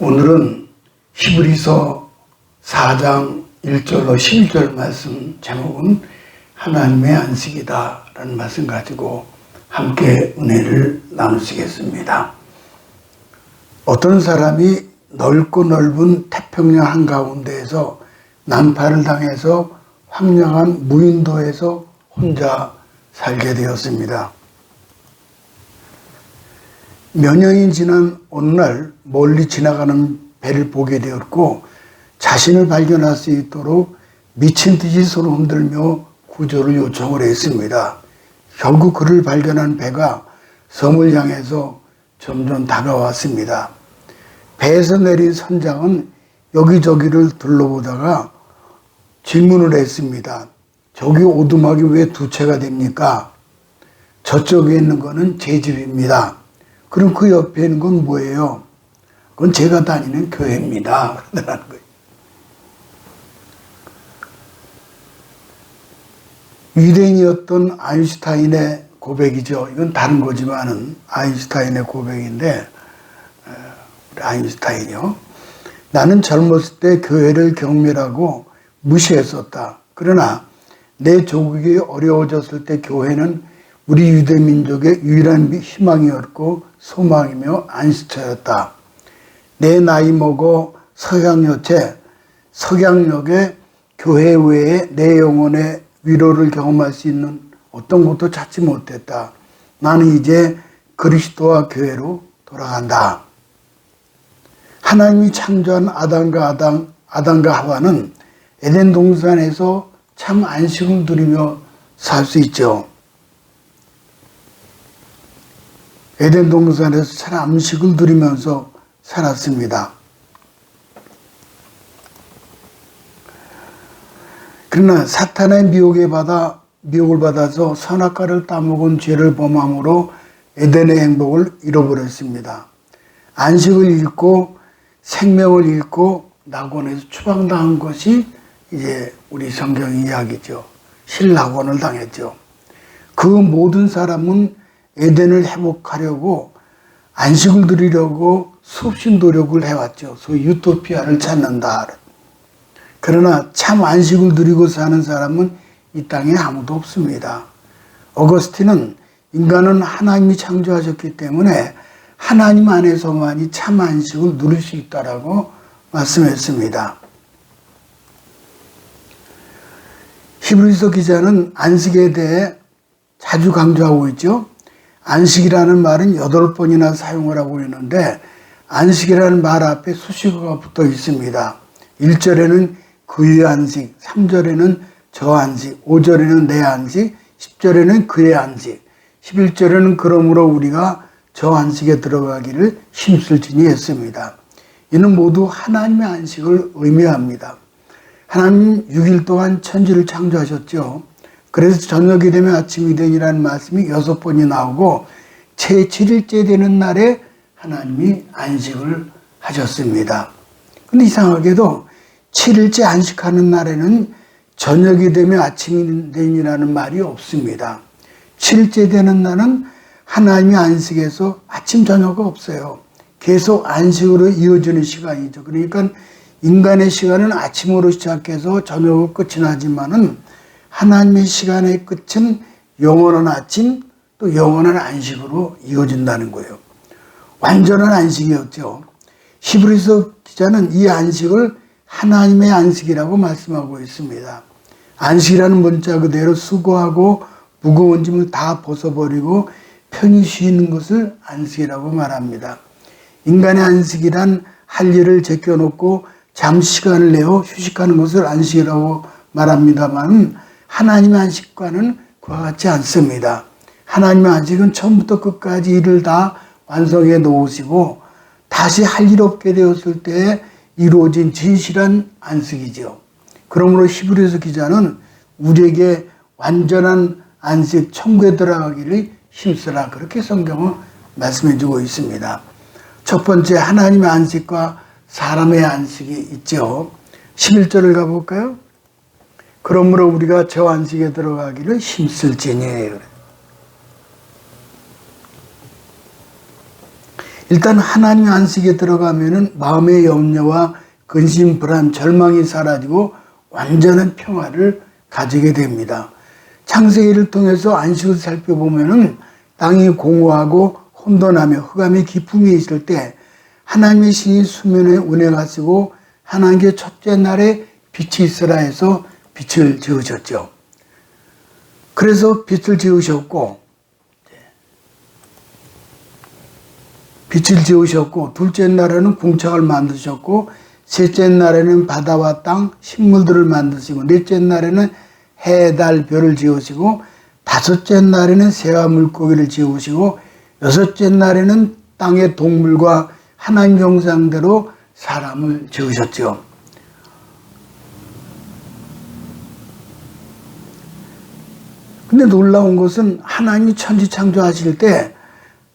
오늘은 히브리서 4장 1절로 11절 말씀 제목은 하나님의 안식이다 라는 말씀 가지고 함께 은혜를 나누시겠습니다. 어떤 사람이 넓고 넓은 태평양 한가운데에서 난파를 당해서 황량한 무인도에서 혼자 살게 되었습니다. 몇 년이 지난 어느 날 멀리 지나가는 배를 보게 되었고 자신을 발견할 수 있도록 미친 듯이 손을 흔들며 구조를 요청을 했습니다. 결국 그를 발견한 배가 섬을 향해서 점점 다가왔습니다. 배에서 내린 선장은 여기저기를 둘러보다가 질문을 했습니다. 저기 오두막이 왜 두 채가 됩니까? 저쪽에 있는 거는 제 집입니다. 그럼 그 옆에 있는 건 뭐예요? 그건 제가 다니는 교회입니다. 그러더라는 거예요. 유대인이었던 아인슈타인의 고백이죠. 이건 다른 거지만은 아인슈타인의 고백인데, 아인슈타인이요. 나는 젊었을 때 교회를 경멸하고 무시했었다. 그러나 내 조국이 어려워졌을 때 교회는 우리 유대민족의 유일한 희망이었고 소망이며 안식처였다. 내 나이 먹어 석양역에 교회 외에 내 영혼의 위로를 경험할 수 있는 어떤 것도 찾지 못했다. 나는 이제 그리스도와 교회로 돌아간다. 하나님이 창조한 아담과 하와는 에덴 동산에서 참 안식을 누리며 살 수 있죠. 에덴 동산에서 참 안식을 누리면서 살았습니다. 그러나 사탄의 미혹을 받아서 선악과를 따먹은 죄를 범함으로 에덴의 행복을 잃어버렸습니다. 안식을 잃고 생명을 잃고 낙원에서 추방당한 것이 이제 우리 성경 이야기죠. 실낙원을 당했죠. 그 모든 사람은 에덴을 회복하려고 안식을 누리려고 수없이 노력을 해왔죠. 소위 유토피아를 찾는다. 그러나 참 안식을 누리고 사는 사람은 이 땅에 아무도 없습니다. 어거스틴은 인간은 하나님이 창조하셨기 때문에 하나님 안에서만이 참 안식을 누릴 수 있다라고 말씀했습니다. 히브리서 기자는 안식에 대해 자주 강조하고 있죠. 안식이라는 말은 8번이나 사용을 하고 있는데 안식이라는 말 앞에 수식어가 붙어 있습니다. 1절에는 그의 안식, 3절에는 저 안식, 5절에는 내 안식, 10절에는 그의 안식, 11절에는 그러므로 우리가 저 안식에 들어가기를 힘쓸지니 했습니다. 이는 모두 하나님의 안식을 의미합니다. 하나님 6일 동안 천지를 창조하셨죠. 그래서 저녁이 되면 아침이 되니라는 말씀이 6번이 나오고 제7일째 되는 날에 하나님이 안식을 하셨습니다. 근데 이상하게도 7일째 안식하는 날에는 저녁이 되면 아침이 되니라는 말이 없습니다. 7일째 되는 날은 하나님의 안식에서 아침 저녁이 없어요. 계속 안식으로 이어지는 시간이죠. 그러니까 인간의 시간은 아침으로 시작해서 저녁으로 끝이 나지만은 하나님의 시간의 끝은 영원한 아침 또 영원한 안식으로 이어진다는 거예요. 완전한 안식이었죠. 히브리서 기자는 이 안식을 하나님의 안식이라고 말씀하고 있습니다. 안식이라는 문자 그대로 수고하고 무거운 짐을 다 벗어버리고 편히 쉬는 것을 안식이라고 말합니다. 인간의 안식이란 할 일을 제껴놓고 잠시 시간을 내어 휴식하는 것을 안식이라고 말합니다만 하나님의 안식과는 그와 같지 않습니다. 하나님의 안식은 처음부터 끝까지 일을 다 완성해 놓으시고 다시 할 일 없게 되었을 때 이루어진 진실한 안식이죠. 그러므로 히브리서 기자는 우리에게 완전한 안식 천국에 들어가기를 힘쓰라 그렇게 성경은 말씀해 주고 있습니다. 첫 번째 하나님의 안식과 사람의 안식이 있죠. 11절을 가볼까요? 그러므로 우리가 저 안식에 들어가기를 힘쓸지니. 일단 하나님 안식에 들어가면은 마음의 염려와 근심, 불안, 절망이 사라지고 완전한 평화를 가지게 됩니다. 창세기를 통해서 안식을 살펴보면은 땅이 공허하고 혼돈하며 흑암의 기품이 있을 때 하나님의 신이 수면에 운해가 쓰고 하나님께 첫째 날에 빛이 있으라 해서 빛을 지으셨죠. 그래서 빛을 지으셨고 둘째 날에는 궁창을 만드셨고 셋째 날에는 바다와 땅 식물들을 만드시고 넷째 날에는 해, 달, 별을 지으시고 다섯째 날에는 새와 물고기를 지으시고 여섯째 날에는 땅의 동물과 하나님 형상대로 사람을 지으셨죠. 근데 놀라운 것은 하나님이 천지 창조하실 때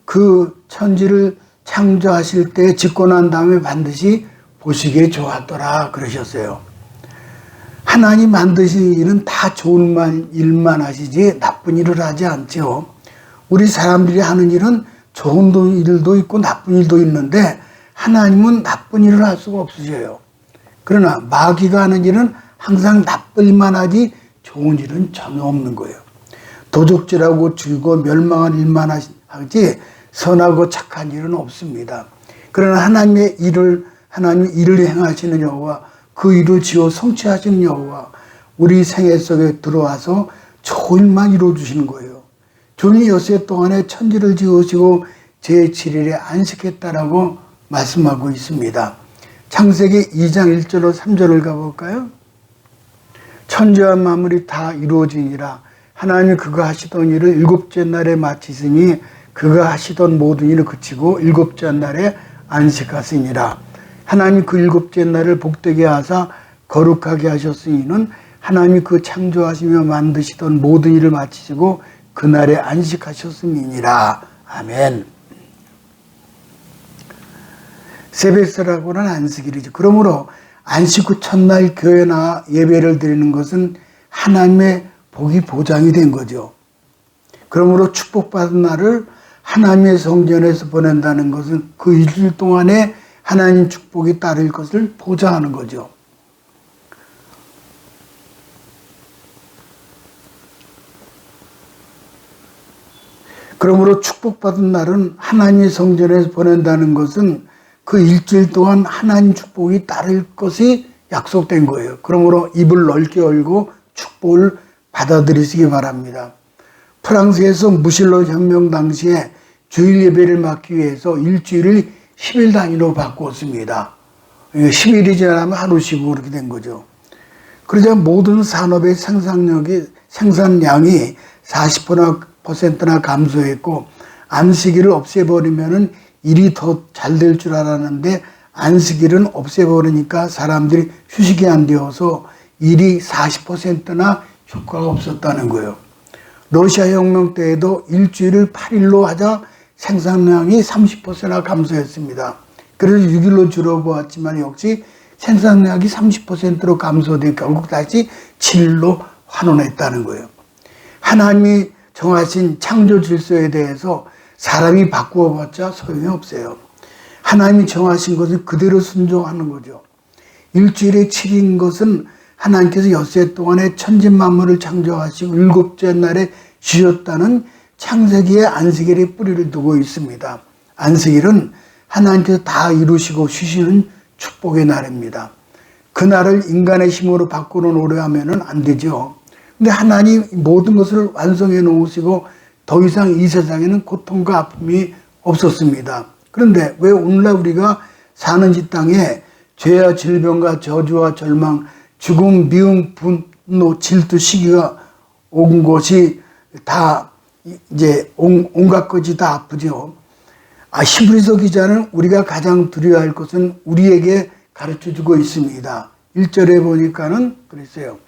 그 천지를 창조하실 때 짓고 난 다음에 반드시 보시기에 좋았더라 그러셨어요. 하나님 만드신 일은 다 좋은 일만 하시지 나쁜 일을 하지 않죠. 우리 사람들이 하는 일은 좋은 일도 있고 나쁜 일도 있는데 하나님은 나쁜 일을 할 수가 없으셔요. 그러나 마귀가 하는 일은 항상 나쁜 일만 하지 좋은 일은 전혀 없는 거예요. 도적질하고 죽이고 멸망한 일만 하지 선하고 착한 일은 없습니다. 그러나 하나님의 일을 행하시는 여호와, 그 일을 지어 성취하시는 여호와, 우리 생애 속에 들어와서 좋은 일만 이루어주시는 거예요. 종이 엿새 동안에 천지를 지으시고 제7일에 안식했다라고 말씀하고 있습니다. 창세기 2장 1절로 3절을 가볼까요? 천지와 만물이 다 이루어지니라. 하나님이 그가 하시던 일을 일곱째 날에 마치시니 그가 하시던 모든 일을 그치고 일곱째 날에 안식하시니라. 하나님이 그 일곱째 날을 복되게 하사 거룩하게 하셨으니는 하나님이 그 창조하시며 만드시던 모든 일을 마치시고 그날에 안식하셨음이니라. 아멘. 세베스라고는 안식일이죠. 그러므로 안식 후 첫날 교회나 예배를 드리는 것은 하나님의 복이 보장이 된 거죠. 그러므로 축복받은 날을 하나님의 성전에서 보낸다는 것은 그 일주일 동안에 하나님 축복이 따를 것을 보장하는 거죠. 그러므로 축복받은 날은 하나님의 성전에서 보낸다는 것은 그 일주일 동안 하나님 축복이 따를 것이 약속된 거예요. 그러므로 입을 넓게 열고 축복을 받아들이시기 바랍니다. 프랑스에서 무실로 혁명 당시에 주일 예배를 맡기 위해서 일주일을 10일 단위로 바꾸었습니다. 10일이 지나면 하루씩 그렇게 된 거죠. 그러자 모든 산업의 생산량이 40%나 감소했고 안식일을 없애버리면 일이 더 잘 될 줄 알았는데 안식일은 없애버리니까 사람들이 휴식이 안 되어서 일이 40%나 효과가 없었다는 거예요. 러시아 혁명 때에도 일주일을 8일로 하자 생산량이 30%나 감소했습니다. 그래서 6일로 줄어보았지만 역시 생산량이 30%로 감소돼 결국 다시 7일로 환원했다는 거예요. 하나님이 정하신 창조 질서에 대해서 사람이 바꾸어봤자 소용이 없어요. 하나님이 정하신 것을 그대로 순종하는 거죠. 일주일에 7인 것은 하나님께서 엿새 동안에 천지 만물을 창조하시고 일곱째 날에 쉬셨다는 창세기의 안식일의 뿌리를 두고 있습니다. 안식일은 하나님께서 다 이루시고 쉬시는 축복의 날입니다. 그 날을 인간의 힘으로 바꾸어 놓으려 하면 안 되죠. 근데 하나님 모든 것을 완성해 놓으시고 더 이상 이 세상에는 고통과 아픔이 없었습니다. 그런데 왜 오늘날 우리가 사는 이 땅에 죄와 질병과 저주와 절망, 죽음, 미움, 분노, 질투, 시기가 온 것이 다 이제 온갖 것이 다 아프죠. 히브리서 기자는 우리가 가장 두려워할 것은 우리에게 가르쳐주고 있습니다. 1절에 보니까는 그랬어요.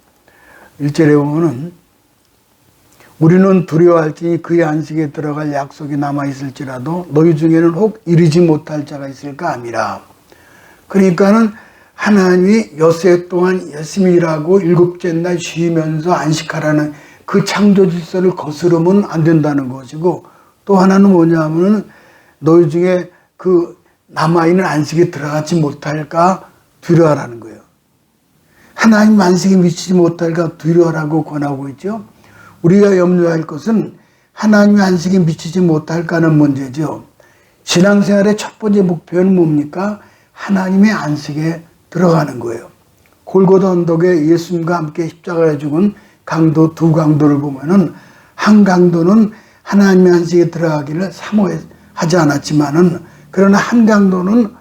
1절에 보면은 우리는 두려워할지니 그의 안식에 들어갈 약속이 남아있을지라도 너희 중에는 혹 이르지 못할 자가 있을까 함이라. 그러니까는 하나님이 엿새 동안 열심히 일하고 일곱째 날 쉬면서 안식하라는 그 창조 질서를 거스르면 안 된다는 것이고, 또 하나는 뭐냐면은 너희 중에 그 남아있는 안식에 들어가지 못할까 두려워하라는 거예요. 하나님 안식에 미치지 못할까 두려워하라고 권하고 있죠. 우리가 염려할 것은 하나님의 안식에 미치지 못할까는 문제죠. 신앙생활의 첫 번째 목표는 뭡니까? 하나님의 안식에 들어가는 거예요. 골고다 언덕에 예수님과 함께 십자가에 죽은 강도 두 강도를 보면은 한 강도는 하나님의 안식에 들어가기를 사모하지 않았지만은 그러나 한 강도는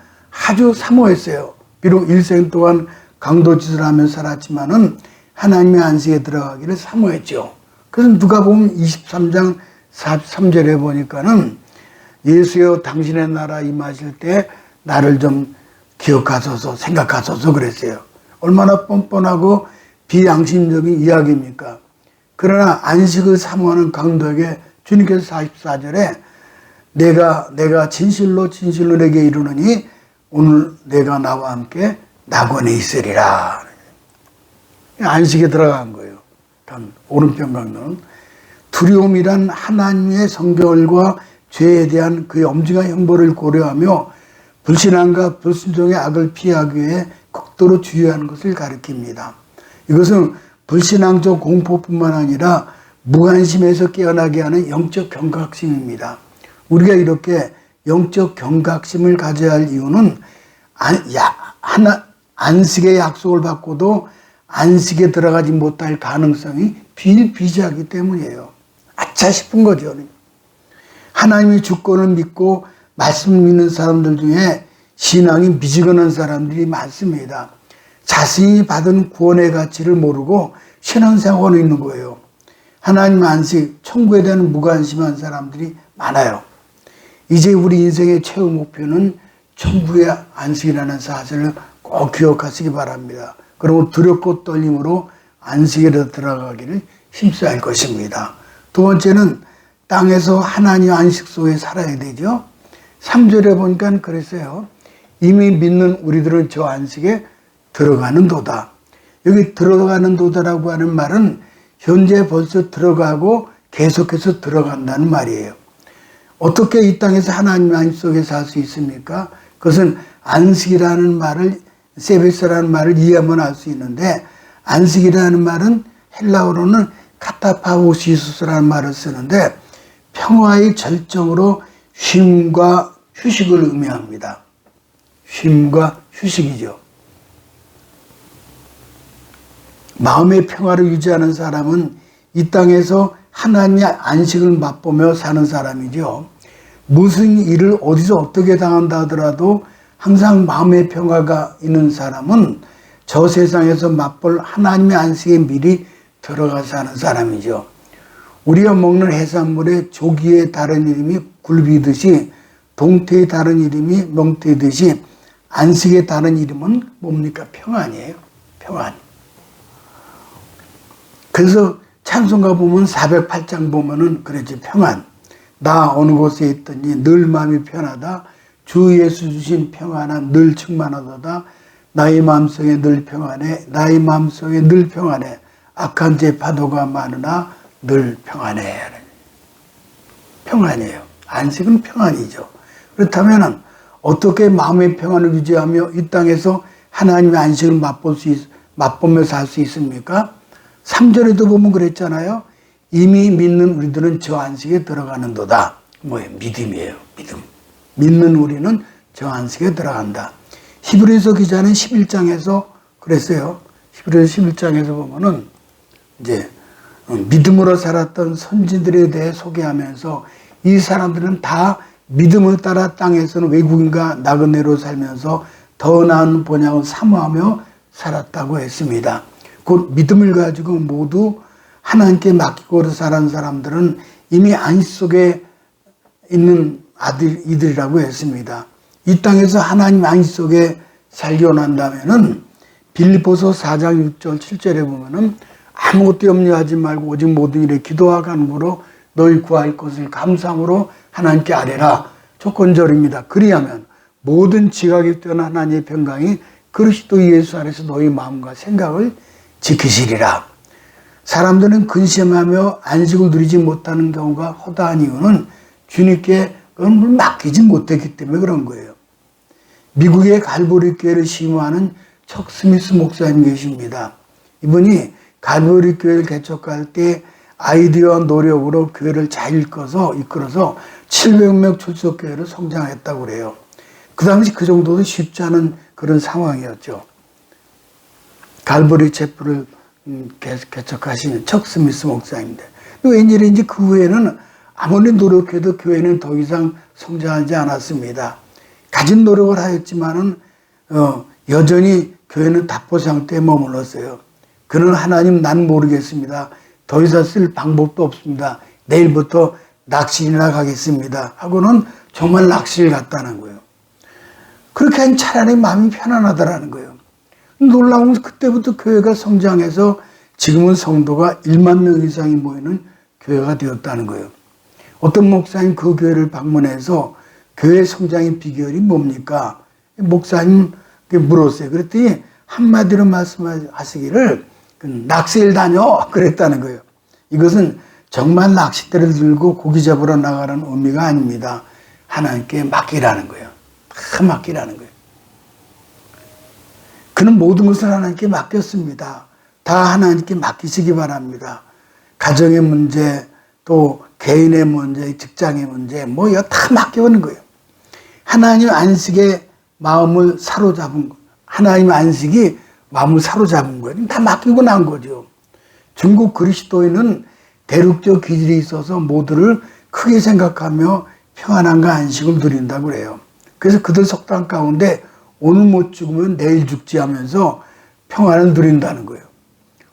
아주 사모했어요. 비록 일생 동안 강도짓을 하며 살았지만은 하나님의 안식에 들어가기를 사모했죠. 그래서 누가복음 23장 43절에 보니까는 예수여 당신의 나라 임하실 때 나를 좀 기억하소서 생각하소서 그랬어요. 얼마나 뻔뻔하고 비양심적인 이야기입니까? 그러나 안식을 사모하는 강도에게 주님께서 44절에 내가 진실로 내게 이르노니 오늘 내가 나와 함께 낙원에 있으리라. 안식에 들어간 거예요. 오른편 강도는 두려움이란 하나님의 성결과 죄에 대한 그의 엄중한 형벌을 고려하며 불신앙과 불순종의 악을 피하기 위해 극도로 주의하는 것을 가리킵니다. 이것은 불신앙적 공포뿐만 아니라 무관심에서 깨어나게 하는 영적 경각심입니다. 우리가 이렇게 영적 경각심을 가져야 할 이유는 안식의 약속을 받고도 안식에 들어가지 못할 가능성이 비일비재하기 때문이에요. 아차 싶은 거죠. 하나님의 주권을 믿고 말씀을 믿는 사람들 중에 신앙이 미지근한 사람들이 많습니다. 자신이 받은 구원의 가치를 모르고 신앙생활하고 있는 거예요. 하나님 안식, 천국에 대한 무관심한 사람들이 많아요. 이제 우리 인생의 최후 목표는 천국의 안식이라는 사실을 꼭 기억하시기 바랍니다. 그리고 두렵고 떨림으로 안식에 들어가기를 힘써야 할 것입니다. 두 번째는 땅에서 하나님의 안식 속에 살아야 되죠. 3절에 보니까 그랬어요. 이미 믿는 우리들은 저 안식에 들어가는 도다. 여기 들어가는 도다라고 하는 말은 현재 벌써 들어가고 계속해서 들어간다는 말이에요. 어떻게 이 땅에서 하나님의 안식 속에 살 수 있습니까? 그것은 안식이라는 말을, 세베스라는 말을 이해하면 알 수 있는데, 안식이라는 말은 헬라어로는 카타파오시수스라는 말을 쓰는데 평화의 절정으로 쉼과 휴식을 의미합니다. 쉼과 휴식이죠. 마음의 평화를 유지하는 사람은 이 땅에서 하나님의 안식을 맛보며 사는 사람이죠. 무슨 일을 어디서 어떻게 당한다 하더라도 항상 마음의 평화가 있는 사람은 저 세상에서 맛볼 하나님의 안식에 미리 들어가서 하는 사람이죠. 우리가 먹는 해산물의 조기의 다른 이름이 굴비듯이, 동태의 다른 이름이 명태듯이 안식의 다른 이름은 뭡니까? 평안이에요. 평안. 그래서 찬송가 보면 408장 보면은 그러지. 평안. 나 어느 곳에 있더니 늘 마음이 편하다. 주 예수 주신 평안은 늘 충만하도다. 나의 마음속에 늘 평안해. 나의 마음속에 늘 평안해. 악한 죄 파도가 많으나 늘 평안해. 평안이에요. 안식은 평안이죠. 그렇다면 어떻게 마음의 평안을 유지하며 이 땅에서 하나님의 안식을 맛보며 살 수 있습니까? 3절에도 보면 그랬잖아요. 이미 믿는 우리들은 저 안식에 들어가는도다. 뭐예요? 믿음이에요. 믿음. 믿는 우리는 저 안식에 들어간다. 히브리서 기자는 11장에서 그랬어요. 히브리서 11장에서 보면은 이제 믿음으로 살았던 선지들에 대해 소개하면서 이 사람들은 다 믿음을 따라 땅에서는 외국인과 나그네로 살면서 더 나은 본향을 사모하며 살았다고 했습니다. 곧 믿음을 가지고 모두 하나님께 맡기고 살아온 사람들은 이미 안식 속에 있는 이들이라고 했습니다. 이 땅에서 하나님 안식 속에 살기 원한다면은 빌립보서 4장 6절 7절에 보면은 아무것도 염려하지 말고 오직 모든 일에 기도와 간구로 너희 구할 것을 감사함으로 하나님께 아뢰라. 조건절입니다. 그리하면 모든 지각이 뛰어난 하나님의 평강이 그리스도 예수 안에서 너희 마음과 생각을 지키시리라. 사람들은 근심하며 안식을 누리지 못하는 경우가 허다한 이유는 주님께 그건 맡기지 못했기 때문에 그런 거예요. 미국의 갈보리 교회를 심호하는 척 스미스 목사님 계십니다. 이분이 갈보리 교회를 개척할 때 아이디어와 노력으로 교회를 잘 이끌어서 700명 출석교회로 성장했다고 그래요. 그 당시 그 정도도 쉽지 않은 그런 상황이었죠. 갈보리 체프를 개척하신 척 스미스 목사인데, 왠지 그 후에는 아무리 노력해도 교회는 더 이상 성장하지 않았습니다. 가진 노력을 하였지만은 여전히 교회는 답보 상태에 머물렀어요. 그는 하나님 난 모르겠습니다. 더 이상 쓸 방법도 없습니다. 내일부터 낚시나 가겠습니다. 하고는 정말 낚시를 갔다는 거예요. 그렇게 하니 차라리 마음이 편안하다라는 거예요. 놀라운 건 그때부터 교회가 성장해서 지금은 성도가 1만 명 이상이 모이는 교회가 되었다는 거예요. 어떤 목사님 그 교회를 방문해서 교회 성장의 비결이 뭡니까? 목사님께 물었어요. 그랬더니 한마디로 말씀하시기를 낚시를 다녀 그랬다는 거예요. 이것은 정말 낚싯대를 들고 고기 잡으러 나가는 의미가 아닙니다. 하나님께 맡기라는 거예요. 다 맡기라는 거예요. 그는 모든 것을 하나님께 맡겼습니다. 다 하나님께 맡기시기 바랍니다. 가정의 문제, 또 개인의 문제, 직장의 문제, 이거 다 맡겨오는 거예요. 하나님 안식의 마음을 사로잡은 거. 하나님 안식이 마음을 사로잡은 거예요. 다 맡기고 난 거죠. 중국 그리스도인은 대륙적 기질이 있어서 모두를 크게 생각하며 평안함과 안식을 누린다고 그래요. 그래서 그들 속담 가운데 오늘 못 죽으면 내일 죽지 하면서 평안을 누린다는 거예요.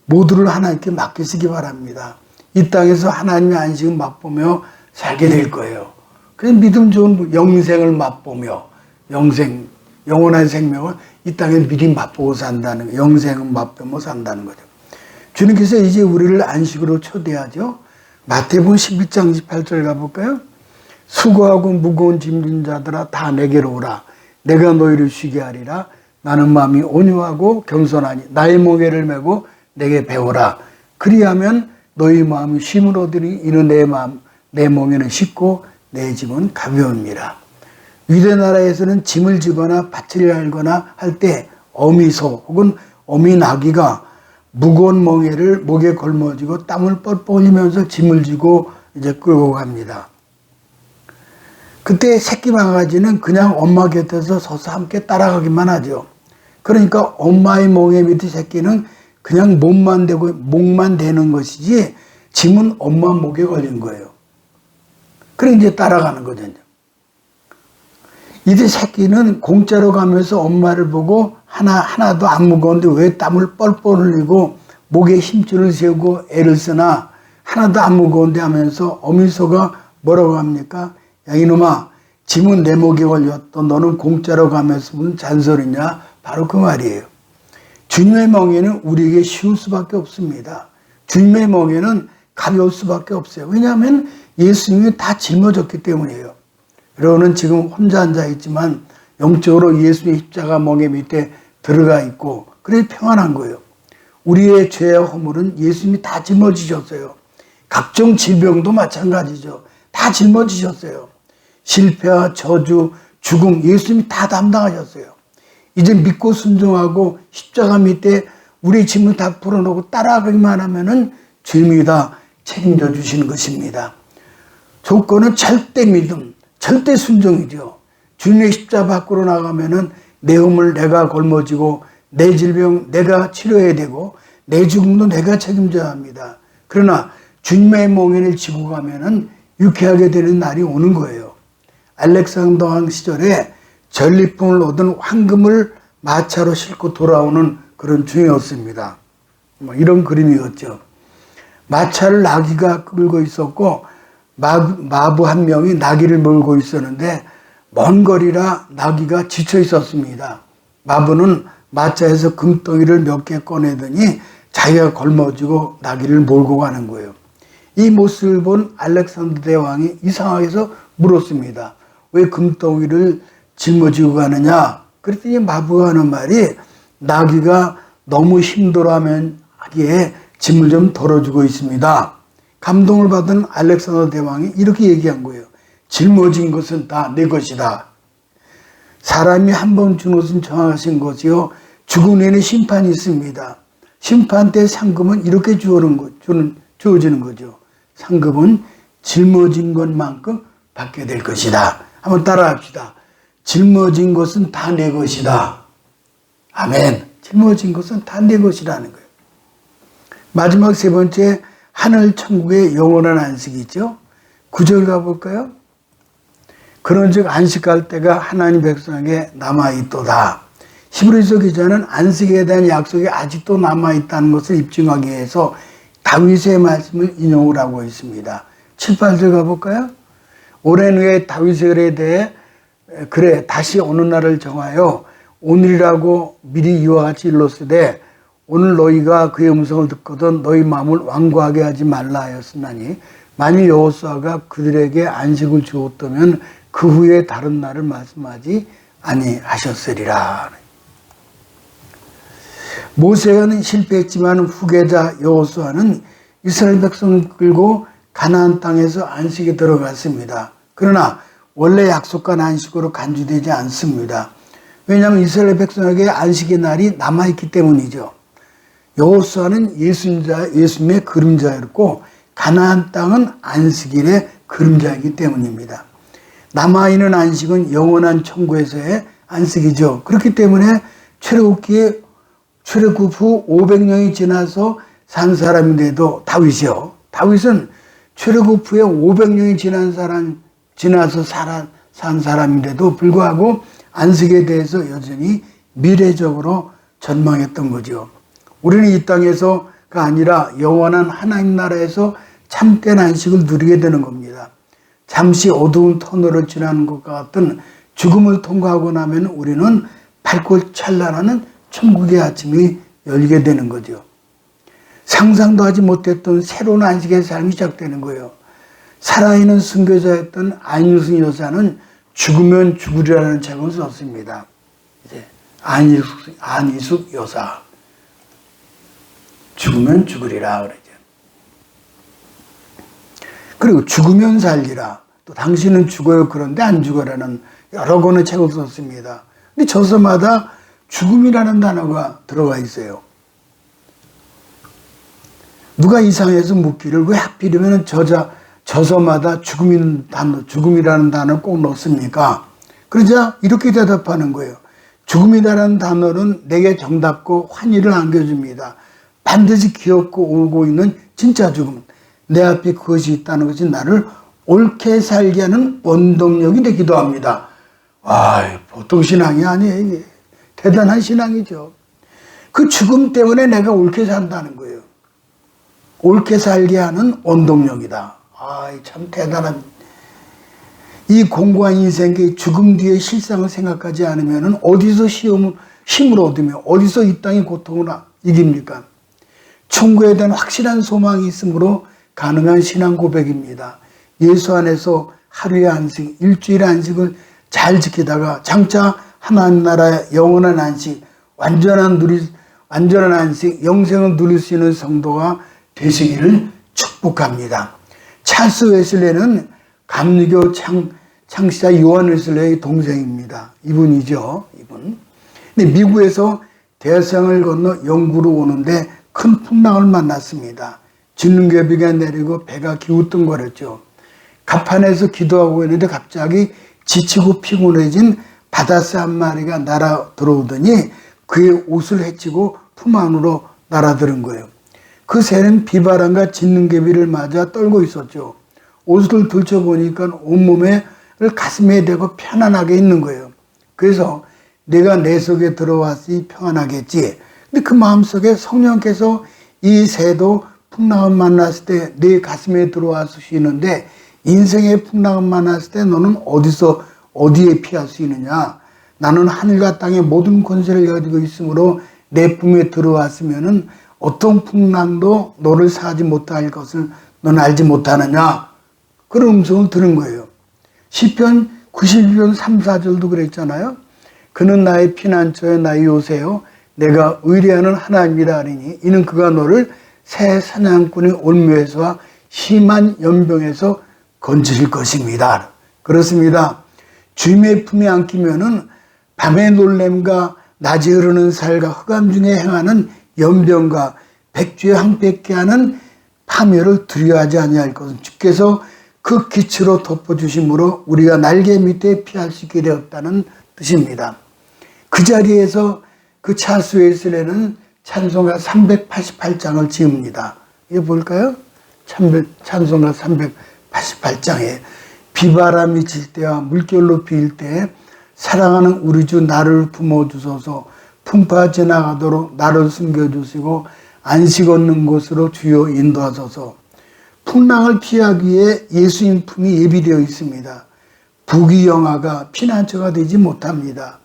모두를 하나님께 맡기시기 바랍니다. 이 땅에서 하나님의 안식을 맛보며 살게 될 거예요. 그래서 믿음 좋은 영생을 맛보며 영원한 생명을 이 땅에 미리 맛보고 산다는 거예요. 영생은 맛보며 산다는 거죠. 주님께서 이제 우리를 안식으로 초대하죠. 마태복음 11장 28절 가볼까요? 수고하고 무거운 짐진 자들아 다 내게로 오라. 내가 너희를 쉬게 하리라. 나는 마음이 온유하고 겸손하니 나의 멍에를 메고 내게 배우라. 그리하면 너희 마음이 쉼을 얻으니 이는 내 멍에는 쉽고 내 짐은 가벼웁니다. 유대 나라에서는 짐을 지거나 밭을 갈거나 할 때 어미소 혹은 어미 나귀가 무거운 멍에를 목에 걸머쥐고 땀을 뻘뻘 흘리면서 짐을 지고 이제 끌고 갑니다. 그때 새끼 강아지는 그냥 엄마 곁에서 서서 함께 따라가기만 하죠. 그러니까 엄마의 멍에 밑에 새끼는 그냥 목만 대는 것이지 짐은 엄마 목에 걸린 거예요. 그래 이제 따라가는 거죠. 이제 새끼는 공짜로 가면서 엄마를 보고 하나도 안 무거운데 왜 땀을 뻘뻘 흘리고 목에 힘줄을 세우고 애를 쓰나 하나도 안 무거운데 하면서 어미소가 뭐라고 합니까? 야 이놈아 짐은 내 목에 걸렸던 너는 공짜로 가면서 무슨 잔소리냐? 바로 그 말이에요. 주님의 멍에는 우리에게 쉬울 수밖에 없습니다. 주님의 멍에는 가벼울 수밖에 없어요. 왜냐하면 예수님이 다 짊어졌기 때문이에요. 여러분은 지금 혼자 앉아있지만 영적으로 예수의 십자가 멍에 밑에 들어가 있고 그래서 평안한 거예요. 우리의 죄와 허물은 예수님이 다 짊어지셨어요. 각종 질병도 마찬가지죠. 다 짊어지셨어요. 실패와 저주, 죽음 예수님이 다 담당하셨어요. 이제 믿고 순종하고 십자가 밑에 우리 짐을 다 풀어놓고 따라가기만 하면은 주님이 다 책임져 주시는 것입니다. 조건은 절대 믿음, 절대 순종이죠. 주님의 십자가 밖으로 나가면은 내 허물 내가 걸머지고 내 질병 내가 치료해야 되고 내 죽음도 내가 책임져야 합니다. 그러나 주님의 멍에를 지고 가면은 유쾌하게 되는 날이 오는 거예요. 알렉산더 왕 시절에 전리품을 얻은 황금을 마차로 싣고 돌아오는 그런 중이었습니다. 이런 그림이었죠. 마차를 나귀가 끌고 있었고 마부 한 명이 나귀를 몰고 있었는데 먼 거리라 나귀가 지쳐 있었습니다. 마부는 마차에서 금덩이를 몇 개 꺼내더니 자기가 걸머쥐고 나귀를 몰고 가는 거예요. 이 모습을 본 알렉산더 대왕이 이상하게 해서 물었습니다. 왜 금덩이를 짊어지고 가느냐? 그랬더니 마부가 하는 말이 나귀가 너무 힘들어하면 하기에 짐을 좀 덜어주고 있습니다. 감동을 받은 알렉산더 대왕이 이렇게 얘기한 거예요. 짊어진 것은 다 내 것이다. 사람이 한 번 준 것은 정하신 것이요 죽은 후에는 심판이 있습니다. 심판 때 상금은 이렇게 주어지는 거죠. 상금은 짊어진 것만큼 받게 될 것이다. 한번 따라합시다. 짊어진 것은 다 내 것이다. 아멘. 짊어진 것은 다 내 것이라는 거예요. 마지막 세 번째, 하늘 천국의 영원한 안식이 있죠. 9절 가볼까요? 그런즉 안식할 때가 하나님 백성에게 남아있도다. 히브리서 기자는 안식에 대한 약속이 아직도 남아있다는 것을 입증하기 위해서 다윗의 말씀을 인용을 하고 있습니다. 7, 8절 가볼까요? 오랜 후에 다윗의 글에 대해 그래 다시 어느 날을 정하여 오늘이라고 미리 이와 같이 일렀으되 오늘 너희가 그의 음성을 듣거든 너희 마음을 완고하게 하지 말라 하였으나니 만일 여호수아가 그들에게 안식을 주었다면 그 후에 다른 날을 말씀하지 아니하셨으리라. 모세는 실패했지만 후계자 여호수아는 이스라엘 백성을 끌고 가나안 땅에서 안식에 들어갔습니다. 그러나 원래 약속한 안식으로 간주되지 않습니다. 왜냐하면 이스라엘 백성에게 안식의 날이 남아있기 때문이죠. 여호수아는 예수님의 그림자였고 가나안 땅은 안식일의 그림자이기 때문입니다. 남아있는 안식은 영원한 천국에서의 안식이죠. 그렇기 때문에 출애굽 후 500년이 지나서 산 사람인데도 다윗은 출애굽 후에 500년이 지나서 산 사람인데도 불구하고 안식에 대해서 여전히 미래적으로 전망했던 거죠. 우리는 이 땅에서가 아니라 영원한 하나님 나라에서 참된 안식을 누리게 되는 겁니다. 잠시 어두운 터널을 지나는 것과 같은 죽음을 통과하고 나면 우리는 밝고 찬란한 천국의 아침이 열게 되는 거죠. 상상도 하지 못했던 새로운 안식의 삶이 시작되는 거예요. 살아있는 순교자였던 안희숙 여사는 죽으면 죽으리라는 책을 썼습니다. 이제 안희숙 여사. 죽으면 죽으리라 그러죠. 그리고 죽으면 살리라. 또 당신은 죽어요. 그런데 안 죽어라는 여러 권의 책을 썼습니다. 근데 저서마다 죽음이라는 단어가 들어가 있어요. 누가 이상해서 묻기를 왜 하필이면 저서마다 죽음이라는 단어를 꼭 넣습니까? 그러자 이렇게 대답하는 거예요. 죽음이라는 단어는 내게 정답고 환희를 안겨줍니다. 반드시 기억고 오고 있는 진짜 죽음. 내 앞에 그것이 있다는 것이 나를 옳게 살게 하는 원동력이 되기도 합니다. 보통 신앙이 아니에요. 이게. 대단한 신앙이죠. 그 죽음 때문에 내가 옳게 산다는 거예요. 옳게 살게 하는 원동력이다. 참 대단한. 이 공고한 인생의 죽음 뒤의 실상을 생각하지 않으면 어디서 힘을 얻으며 어디서 이 땅의 고통을 이깁니까? 천국에 대한 확실한 소망이 있으므로 가능한 신앙 고백입니다. 예수 안에서 하루의 안식, 일주일의 안식을 잘 지키다가 장차 하나님 나라의 영원한 안식, 완전한 안식, 영생을 누릴 수 있는 성도가 되시기를 축복합니다. 찰스 웨슬레는 감리교 창시자 요한 웨슬레의 동생입니다. 이분이죠. 근데 미국에서 대서양을 건너 영국으로 오는데 큰 풍랑을 만났습니다. 진눈개비가 내리고 배가 기우뚱거렸죠. 갑판에서 기도하고 있는데 갑자기 지치고 피곤해진 바다새 한 마리가 날아 들어오더니 그의 옷을 헤치고 품 안으로 날아드는 거예요. 그 새는 비바람과 진눈개비를 맞아 떨고 있었죠. 옷을 들춰보니까 온몸에 가슴에 대고 편안하게 있는 거예요. 그래서 내가 내 속에 들어왔으니 평안하겠지. 근데 그 마음속에 성령께서 이 새도 풍랑을 만났을 때 내 가슴에 들어와서 쉬는데 인생의 풍랑을 만났을 때 너는 어디에 피할 수 있느냐? 나는 하늘과 땅의 모든 권세를 가지고 있으므로 내 품에 들어왔으면은 어떤 풍랑도 너를 사지 못할 것을 넌 알지 못하느냐? 그런 음성을 들은 거예요. 시편 91편 3, 4절도 그랬잖아요. 그는 나의 피난처요 나의 요새요 내가 의뢰하는 하나님이라 하리니 이는 그가 너를 새 사냥꾼의 올무에서와 심한 연병에서 건지실 것입니다. 그렇습니다. 주님의 품에 안기면은 밤의 놀램과 낮에 흐르는 살과 흑암 중에 행하는 연병과 백주에 항백케 하는 파멸을 두려워하지 아니할 것은 주께서 그 기치로 덮어주심으로 우리가 날개 밑에 피할 수 있게 되었다는 뜻입니다. 그 자리에서 그 차수에스레는 찬송가 388장을 지읍니다. 이게 뭘까요? 찬송가 388장에 비바람이 칠 때와 물결로 비일 때에 사랑하는 우리 주 나를 품어주소서, 풍파 지나가도록 나를 숨겨주시고 안식 얻는 곳으로 주여 인도하소서. 풍랑을 피하기 위해 예수님 품이 예비되어 있습니다. 부귀영화가 피난처가 되지 못합니다.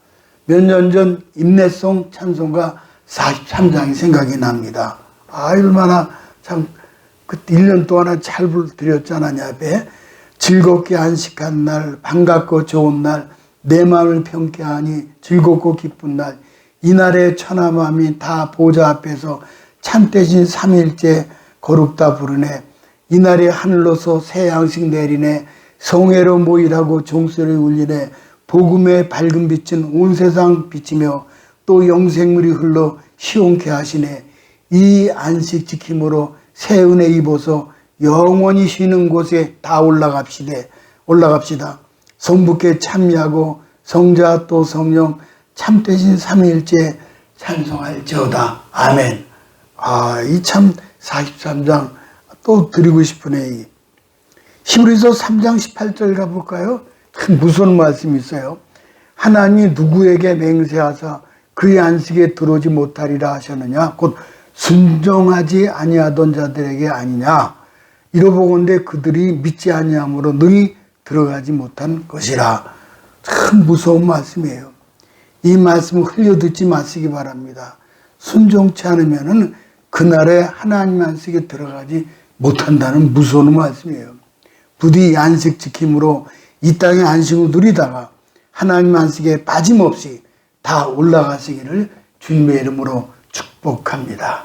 몇 년 전 임내송 찬송가 43장이 생각이 납니다. 얼마나 참 그 1년 동안 잘 드렸잖아냐. 즐겁게 안식한 날, 반갑고 좋은 날, 내 마음을 평케 하니 즐겁고 기쁜 날, 이날의 천하마음이 다 보좌 앞에서 참되신 삼일째 거룩다 부르네. 이날에 하늘로서 새 양식 내리네. 성회로 모이라고 종소리 울리네. 복음의 밝은 빛은 온 세상 비치며 또 영생물이 흘러 시원케 하시네. 이 안식 지킴으로 새 은혜 입어서 영원히 쉬는 곳에 다 올라갑시다. 성부께 참여하고 성자 또 성령 참되신 삼위일체 찬송할지어다. 아멘. 이 참 43장 또 드리고 싶으네. 히브리서 3장 18절 가볼까요? 참 무서운 말씀이 있어요. 하나님이 누구에게 맹세하사 그의 안식에 들어오지 못하리라 하셨느냐? 곧 순종하지 아니하던 자들에게 아니냐? 이러보건대 그들이 믿지 아니함으로 능히 들어가지 못한 것이라. 참 무서운 말씀이에요. 이 말씀을 흘려듣지 마시기 바랍니다. 순종치 않으면은 그날에 하나님 안식에 들어가지 못한다는 무서운 말씀이에요. 부디 안식 지킴으로 이 땅의 안식을 누리다가 하나님 안식에 빠짐없이 다 올라가시기를 주님의 이름으로 축복합니다.